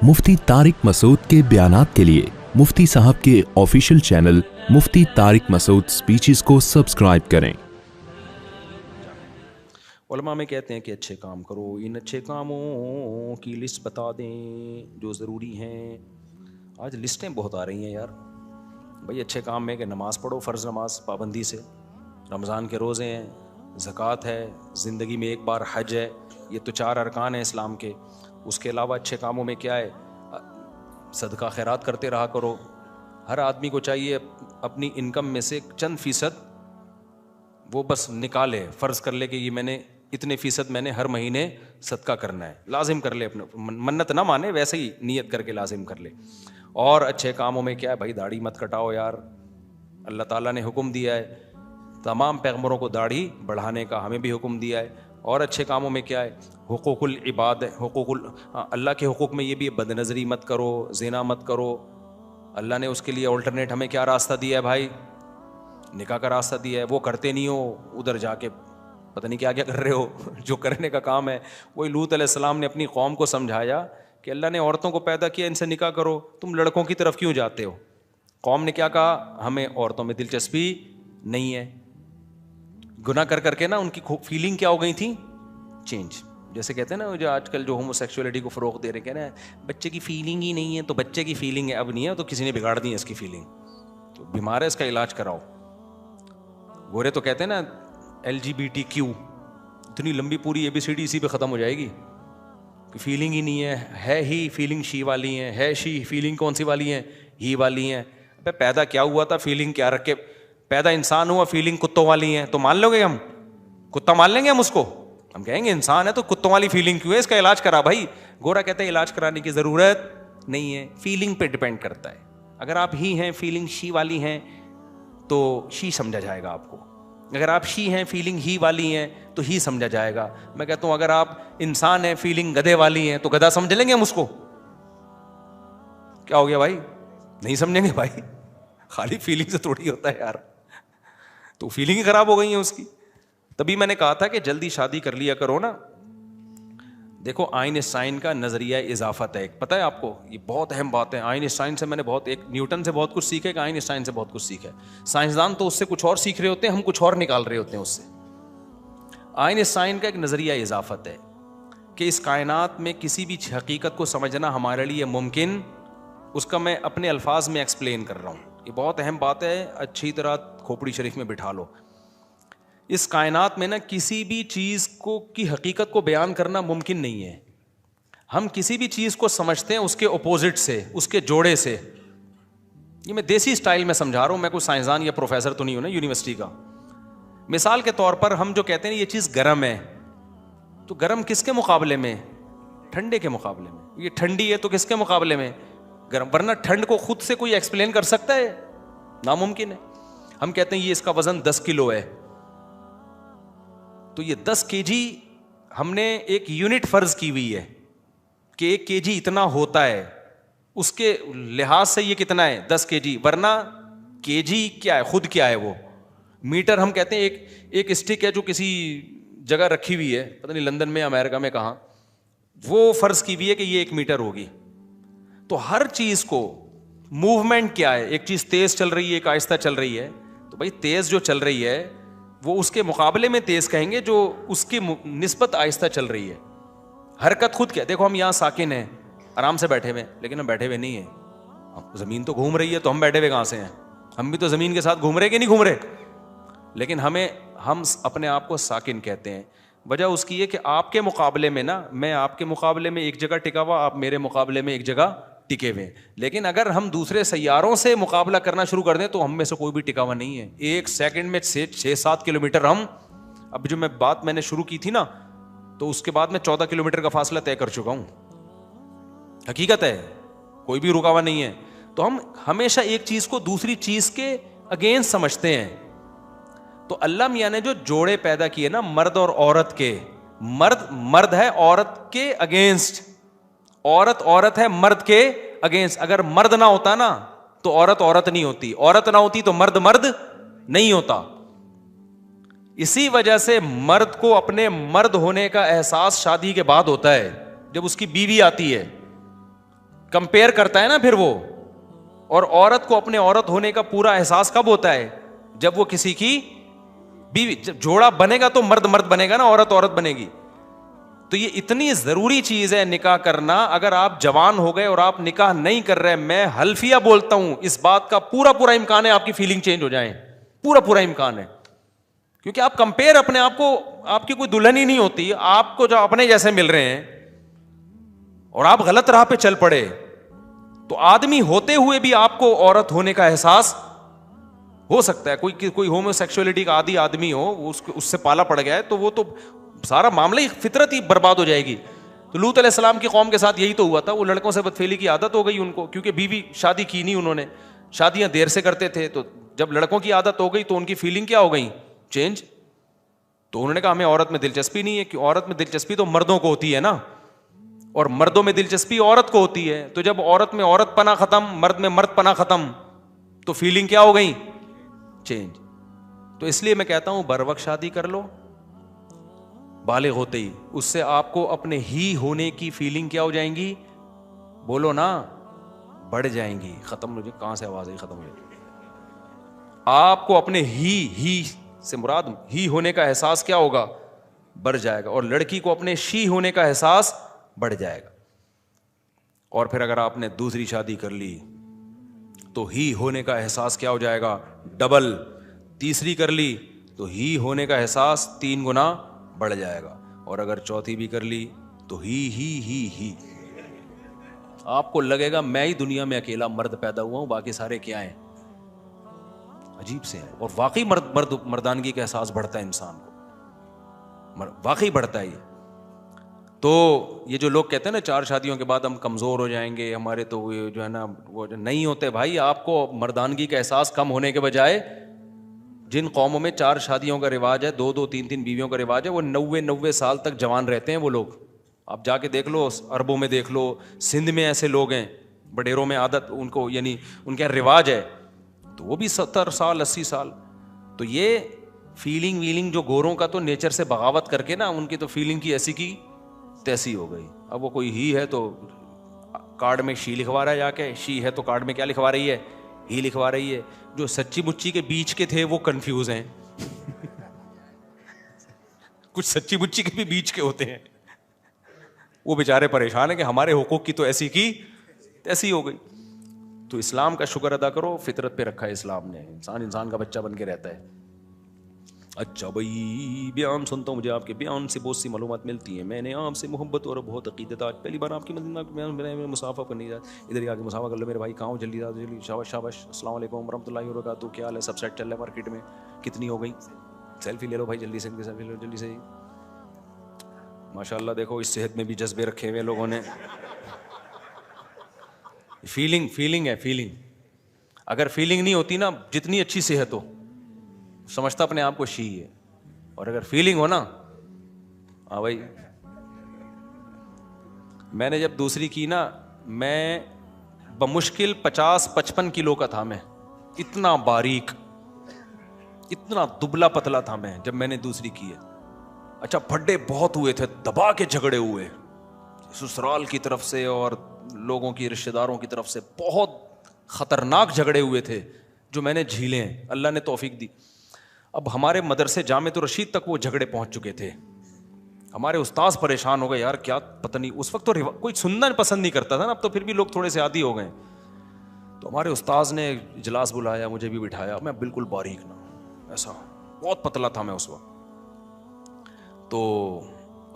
मुफ्ती तारिक मसूद के बयानात के लिए मुफ्ती साहब के ऑफिशियल चैनल मुफ्ती तारिक मसूद स्पीचेस को सब्सक्राइब करें। उलमा में कहते हैं कि अच्छे काम करो, इन अच्छे कामों की लिस्ट बता दें जो ज़रूरी हैं। आज लिस्टें बहुत आ रही हैं यार भाई। अच्छे काम में कि नमाज़ पढ़ो, फ़र्ज़ नमाज पाबंदी से, रमज़ान के रोज़े हैं, ज़कात है, ज़िंदगी में एक बार हज है। ये तो 4 अरकान हैं इस्लाम के। उसके अलावा अच्छे कामों में क्या है, सदका खैरात करते रहा करो। हर आदमी को चाहिए अपनी इनकम में से चंद फ़ीसद वो बस निकाले, फ़र्ज़ कर ले कि ये मैंने इतने फ़ीसद मैंने हर महीने सदका करना है। लाजिम कर ले, अपने मन्नत ना माने, वैसे ही नियत करके लाजिम कर ले। और अच्छे कामों में क्या है भाई, दाढ़ी मत कटाओ यार। अल्लाह ताला ने हुक्म दिया है, तमाम पैगंबरों को दाढ़ी बढ़ाने का, हमें भी हुक्म दिया है। और अच्छे कामों में क्या है, हुकूकुल इबाद, अल्लाह के हुकूक में ये भी बदनज़री मत करो, ज़िना मत करो। अल्लाह ने उसके लिए अल्टरनेट हमें क्या रास्ता दिया है भाई, निकाह का रास्ता दिया है। वो करते नहीं हो, उधर जाके पता नहीं क्या क्या कर रहे हो। जो करने का काम है वही लूत अलैहिस्सलाम ने अपनी कौम को समझाया कि अल्लाह ने औरतों को पैदा किया, इनसे निकाह करो, तुम लड़कों की तरफ क्यों जाते हो। कौम ने क्या कहा, हमें औरतों में दिलचस्पी नहीं है। गुनाह कर करके ना उनकी फीलिंग क्या हो गई थी, चेंज। जैसे कहते हैं ना, जो आजकल जो होमोसेक्सुअलिटी को फ़रोग़ दे रहे, कहना है बच्चे की फीलिंग ही नहीं है, तो बच्चे की फीलिंग है, अब नहीं है तो किसी ने बिगाड़ दी है इसकी फीलिंग, तो बीमार है, इसका इलाज कराओ। गोरे तो कहते हैं ना LGBTQ, इतनी लंबी पूरी ABCD इसी पे ख़त्म हो जाएगी कि फीलिंग ही नहीं है ही फीलिंग शी वाली है शी, फीलिंग कौन सी वाली है, ही वाली हैं। अबे पैदा क्या हुआ था, फीलिंग क्या रख के पैदा इंसान हुआ, फीलिंग कुत्तों वाली हैं, तो मान लोगे हम, कुत्ता मान लेंगे हम उसको। हम कहेंगे इंसान है तो कुत्तों वाली फीलिंग क्यों है, इसका इलाज करा भाई। गोरा कहते हैं इलाज कराने की ज़रूरत नहीं है, फीलिंग पे डिपेंड करता है। अगर आप ही हैं, फीलिंग शी वाली हैं, तो शी समझा जाएगा आपको। अगर आप शी हैं, फीलिंग ही वाली हैं, तो ही समझा जाएगा। मैं कहता हूं अगर आप इंसान हैं, फीलिंग गधे वाली हैं, तो गधा समझ लेंगे हम उसको। क्या हो गया भाई, नहीं समझेंगे भाई। खाली फीलिंग से थोड़ी होता है यार, तो फीलिंग ही खराब हो गई है उसकी। तभी मैंने कहा था कि जल्दी शादी कर लिया करो ना। देखो आइंस्टाइन का नजरिया इजाफत है, पता है आपको, ये बहुत अहम बात है। आइंस्टाइन से मैंने बहुत, एक न्यूटन से बहुत कुछ सीखा है, आइंस्टाइन से बहुत कुछ सीखा है। साइंसदान तो उससे कुछ और सीख रहे होते हैं, हम कुछ और निकाल रहे होते हैं उससे। आइंस्टाइन का एक नजरिया इजाफत है कि इस कायनात में किसी भी हकीकत को समझना हमारे लिए मुमकिन, उसका मैं अपने अल्फाज में एक्सप्लेन कर रहा हूँ। ये बहुत अहम बात है, अच्छी तरह खोपड़ी शरीफ में बिठा लो। इस कायनात में ना किसी भी चीज़ को की हकीकत को बयान करना मुमकिन नहीं है। हम किसी भी चीज़ को समझते हैं उसके अपोजिट से, उसके जोड़े से। ये मैं देसी स्टाइल में समझा रहा हूँ, मैं कोई साइंसदान या प्रोफेसर तो नहीं हूँ ना यूनिवर्सिटी का। मिसाल के तौर पर हम जो कहते हैं ये चीज़ गर्म है, तो गर्म किसके मुकाबले में, ठंडे के मुकाबले में। ये ठंडी है तो किसके मुकाबले में, गर्म। वरना ठंड को खुद से कोई एक्सप्लेन कर सकता है, नामुमकिन है। हम कहते हैं ये इसका वजन 10 किलो है, तो ये 10 kg हमने एक यूनिट फर्ज की हुई है कि 1 kg इतना होता है, उसके लिहाज से ये कितना है, 10 kg। वरना kg क्या है, खुद क्या है वो, मीटर। हम कहते हैं एक स्टिक है जो किसी जगह रखी हुई है, पता नहीं लंदन में अमेरिका में कहाँ, वो फर्ज की हुई है कि ये 1 मीटर होगी। तो हर चीज को मूवमेंट क्या है, एक चीज तेज चल रही है, एक आहिस्ता चल रही है, तो भाई तेज जो चल रही है वो उसके मुकाबले में तेज कहेंगे जो उसकी निस्बत आहिस्ता चल रही है। हरकत खुद क्या, देखो हम यहाँ साकिन हैं, आराम से बैठे हुए, लेकिन हम बैठे हुए नहीं हैं। जमीन तो घूम रही है, तो हम बैठे हुए कहाँ से हैं, हम भी तो जमीन के साथ घूम रहे कि नहीं घूम रहे। लेकिन हम अपने आप को साकिन कहते हैं। वजह उसकी है कि आपके मुकाबले में ना, मैं आपके मुकाबले में एक जगह टिका हुआ, आप मेरे मुकाबले में एक जगह टिके हुए। लेकिन अगर हम दूसरे सैयारों से मुकाबला करना शुरू कर दें तो हम में से कोई भी टिका हुआ नहीं है। 1 सेकंड में 6-7 किलोमीटर हम, अब जो मैंने शुरू की थी ना, तो उसके बाद मैं 14 किलोमीटर का फासला तय कर चुका हूं। हकीकत है, कोई भी रुका हुआ नहीं है। तो हम हमेशा एक चीज को दूसरी चीज के अगेंस्ट समझते हैं। तो अल्लाह मियां ने जो जोड़े पैदा किए ना, मर्द और औरत के, मर्द है औरत के अगेंस्ट, औरत है मर्द के अगेंस्ट। अगर मर्द ना होता ना तो औरत नहीं होती, औरत ना होती तो मर्द नहीं होता। इसी वजह से मर्द को अपने मर्द होने का एहसास शादी के बाद होता है, जब उसकी बीवी आती है। कंपेयर करता है ना फिर वो. और औरत को अपने औरत होने का पूरा एहसास कब होता है? जब वो किसी की बीवी, जब जोड़ा बनेगा तो मर्द मर्द बनेगा ना, औरत औरत बनेगी. तो ये इतनी जरूरी चीज है निकाह करना. अगर आप जवान हो गए और आप निकाह नहीं कर रहे, मैं हल्फिया बोलता हूं, इस बात का पूरा पूरा इम्कान है आपकी फीलिंग चेंज हो जाए. पूरा पूरा इम्कान है. क्योंकि आप कंपेयर अपने आप को, आपकी कोई दुल्हन ही नहीं होती, आपको जो अपने जैसे मिल रहे हैं और आप गलत राह पे चल पड़े, तो आदमी होते हुए भी आपको औरत होने का एहसास हो सकता है. कोई होमोसेक्सुअलिटी का आदी आदमी हो, उससे पाला पड़ गया है, तो वो तो सारा मामला ही, फितरत ही बर्बाद हो जाएगी. तो लूत अलैहिस्सलाम की कौम के साथ यही तो हुआ था. वो लड़कों से बदफेली की आदत हो गई उनको, क्योंकि बीवी शादी की नहीं उन्होंने, शादियां देर से करते थे. तो जब लड़कों की आदत हो गई तो उनकी फीलिंग क्या हो गई? चेंज. तो उन्होंने कहा हमें औरत में दिलचस्पी नहीं है. कि औरत में दिलचस्पी तो मर्दों को होती है ना, और मर्दों में दिलचस्पी औरत को होती है. तो जब औरत में औरत पना खत्म, मर्द में मर्द पना खत्म, तो फीलिंग क्या हो गई? चेंज. तो इसलिए मैं कहता हूं बर वक्त शादी कर लो, बालिग होते ही. उससे आपको अपने ही होने की फीलिंग क्या हो जाएंगी? बोलो ना, बढ़ जाएंगी. खत्म हो जाए, कहां से आवाज आई? खत्म हो जाएगी. आपको अपने ही से मुराद ही होने का एहसास क्या होगा? बढ़ जाएगा. और लड़की को अपने शी होने का एहसास बढ़ जाएगा. और फिर अगर आपने दूसरी शादी कर ली तो ही होने का एहसास क्या हो जाएगा? डबल. तीसरी कर ली तो ही होने का एहसास 3 गुना बढ़ जाएगा. और अगर चौथी भी कर ली तो ही. आपको लगेगा मैं ही दुनिया में अकेला मर्द पैदा हुआ हूं, बाकी सारे क्या हैं? अजीब से हैं. और वाकई मर्दानगी का एहसास बढ़ता है इंसान को, वाकई बढ़ता है ये. तो ये जो लोग कहते हैं ना 4 शादियों के बाद हम कमज़ोर हो जाएंगे, हमारे तो ये जो है ना वो नहीं होते भाई. आपको मर्दानगी का एहसास कम होने के बजाय, जिन कौमों में 4 शादियों का रिवाज है, 2-2 3-3 बीवियों का रिवाज है, वो 90-90 साल तक जवान रहते हैं वो लोग. आप जाके देख लो, अरबों में देख लो, सिंध में ऐसे लोग हैं, बडेरों में आदत उनको, यानी उनका रिवाज है, तो वो भी 70 साल 80 साल. तो ये फीलिंग वीलिंग जो गोरों का तो नेचर से बगावत करके ना, उनकी तो फीलिंग की ऐसी की तैसी हो गई. अब वो कोई ही है तो कार्ड में शी लिखवा रहा है, जाके शी है तो कार्ड में क्या लिखवा रही है? ही लिखवा रही है. जो सच्ची मुच्ची के बीच के थे वो कंफ्यूज हैं. कुछ सच्ची मुच्ची के भी बीच के होते हैं, वो बेचारे परेशान है कि हमारे हुकूक की तो ऐसी की तैसी हो गई. तो इस्लाम का शुक्र अदा करो, फितरत पे रखा है इस्लाम ने. इंसान का बच्चा बन के रहता है. अच्छा भाई, बयान सुनता हूँ, मुझे आपके बयान से बहुत सी मालूमात मिलती हैं. मैंने आपसे मोहब्बत और बहुत अकीदत, आज पहली बार आपकी मदद में मुसाफा करनी है. इधर ही आके मुसाफा कर लो मेरे भाई. कहाँ जल्दी जल्दी. शाबाश शाबाश. अस्सलाम वालेकुम रहमतुल्लाहि व बरकातहू. क्या हाल है? सब सेट चल रहा है मार्केट में? कितनी हो गई? सेल्फी ले लो भाई, जल्दी से सेल्फी लो जल्दी से. माशाल्लाह, देखो इस सेहत में भी जज्बे रखे हुए लोगों ने. फीलिंग है, फीलिंग. अगर फीलिंग नहीं होती ना, जितनी अच्छी सेहत हो, समझता अपने आप को शी है. और अगर फीलिंग हो ना, हाँ भाई. मैंने जब दूसरी की ना, मैं बमुश्किल 50-55 किलो का था. मैं इतना बारीक, इतना दुबला पतला था मैं जब मैंने दूसरी की है. अच्छा, फड्डे बहुत हुए थे, दबा के झगड़े हुए ससुराल की तरफ से और लोगों की, रिश्तेदारों की तरफ से. बहुत खतरनाक झगड़े हुए थे जो मैंने झीले हैं. अल्लाह ने तौफीक दी. अब हमारे मदरसे जामे तो रशीद तक वो झगड़े पहुंच चुके थे. हमारे उस्ताद परेशान हो गए, यार क्या पता नहीं. उस वक्त तो कोई सुनना पसंद नहीं करता था ना, अब तो फिर भी लोग थोड़े से आदी हो गए. तो हमारे उस्ताद ने इजलास बुलाया, मुझे भी बिठाया. मैं बिल्कुल बारीक ना, ऐसा बहुत पतला था मैं उस वक्त. तो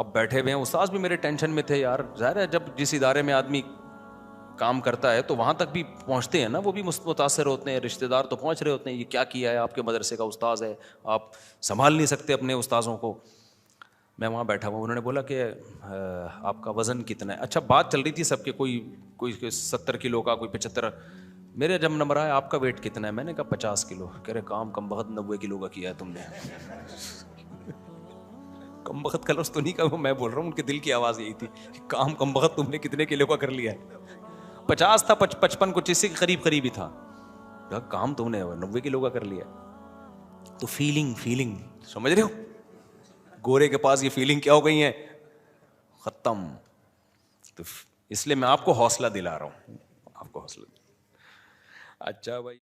अब बैठे हुए हैं, उस्ताद भी मेरे टेंशन में थे. यार ज़ाहिर है, जब जिस इदारे में आदमी काम करता है तो वहाँ तक भी पहुँचते हैं ना, वो भी मुतासर होते हैं. रिश्तेदार तो पहुँच रहे होते हैं, ये क्या किया है, आपके मदरसे का उस्ताद है, आप संभाल नहीं सकते अपने उस्ताज़ों को. मैं वहाँ बैठा हुआ. उन्होंने बोला कि आपका वज़न कितना है. अच्छा, बात चल रही थी सबके, कोई 70 किलो का, कोई 75. मेरे जब नंबर आया, आपका वेट कितना है? मैंने कहा 50 किलो. कह रहे काम कम बहुत 90 किलो का किया है तुमने. कम बखत का लफ्ज़ तो नहीं कहा, मैं बोल रहा हूँ, उनके दिल की आवाज़ यही थी, काम कम बखत तुमने कितने किलो का कर लिया है. 50 था, 55 कुछ इससे करीब करीब ही था. काम तुमने 90 किलो का कर लिया. तो फीलिंग समझ रहे हो, गोरे के पास ये फीलिंग क्या हो गई है? खत्म. तो اس لیے میں آپ کو حوصلہ دلا رہا ہوں, آپ کو حوصلہ. اچھا بھائی.